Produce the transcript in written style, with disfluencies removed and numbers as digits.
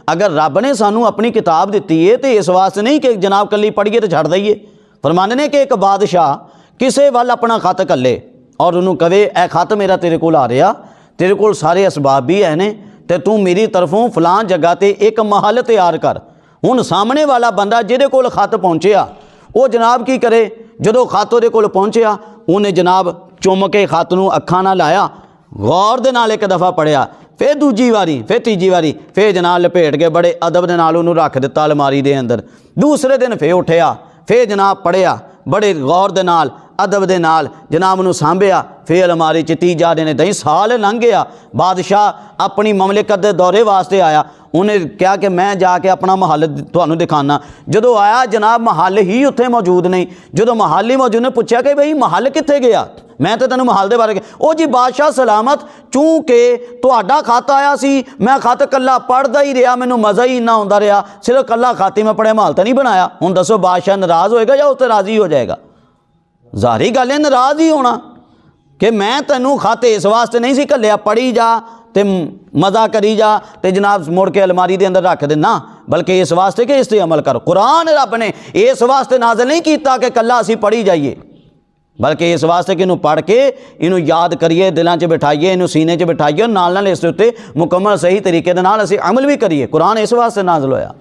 अगर रब ने सानू अपनी किताब दिती है तो इस वास्ते नहीं कि जनाब कली पढ़िए तो छड़ दईए। फरमाने ने कि एक बादशाह किसी वाल अपना खत कले और उन्होंने कहे ए खत मेरा तेरे को आ रहा, तेरे को सारे असबाब भी है ने, तो तू मेरी तरफों फलां जगह पर एक महल तैयार कर। हुण सामने वाला बंदा जिहदे कोल खत पहुँचया वो जनाब की करे, जदों खत उहदे कोल पहुँचया उन्हें जनाब चुम के खत नूं अखां नाल लाया, गौर दे नाल एक दफ़ा पढ़िया, फिर दूजी वारी, फिर तीजी वारी, फिर जनाब लपेट के बड़े अदब दे नाल उहनूं रख दिता अलमारी दे अंदर। दूसरे दिन फिर उठिया, फिर जनाब पढ़िया बड़े गौर दे नाल अदब दे नाल जनाब नूं सांभिया, फिर अलमारी च। तीजा दिन दई साल लंघ गया, बादशाह अपनी ममलिकत दे दौरे वास्ते आया, उन्हें कहा कि मैं जाके अपना महल तुहानूं दिखाना। जदों आया जनाब महल ही उत्थे मौजूद नहीं। जदों महल ही मौजूद ने पूछा कि बई महल कित्थे गया, मैं तो तेनों महल दे बारे ओ जी बादशाह सलामत, चूंकि तुहाडा खत आया सी, मैं खत कला पढ़दा ही रहा, मैनूं मज़ा ही इन्ना आउंदा रहा, सिर्फ कला खत ही मैं पढ़िया, महल तो नहीं बनाया। हुण दसो बादशाह नाराज़ होएगा या उत्ते राज़ी हो जाएगा? ज़ाहिरी गल है नाराज़ ही होना कि मैं तैनूं खत इस वास्ते नहीं सी घल्लिया, पढ़ी जा ते मज़ा करी जा ते जनाब मुड़ के अलमारी दे अंदर रख देना, बल्कि इस वास्ते कि इस ते अमल कर। कुरान रब ने इस वास्ते नाज़िल नहीं किया कि कला असीं पढ़ी जाइए, बल्कि इस वास्ते कि इनू पढ़ के इनू याद करिए, दिलों च बिठाइए, इनू सीने च बिठाइए और नाल नाल इस उत्ते मुकम्मल सही तरीके दे नाल असीं अमल भी करिए। कुरान इस वास्ते नाज़िल होया।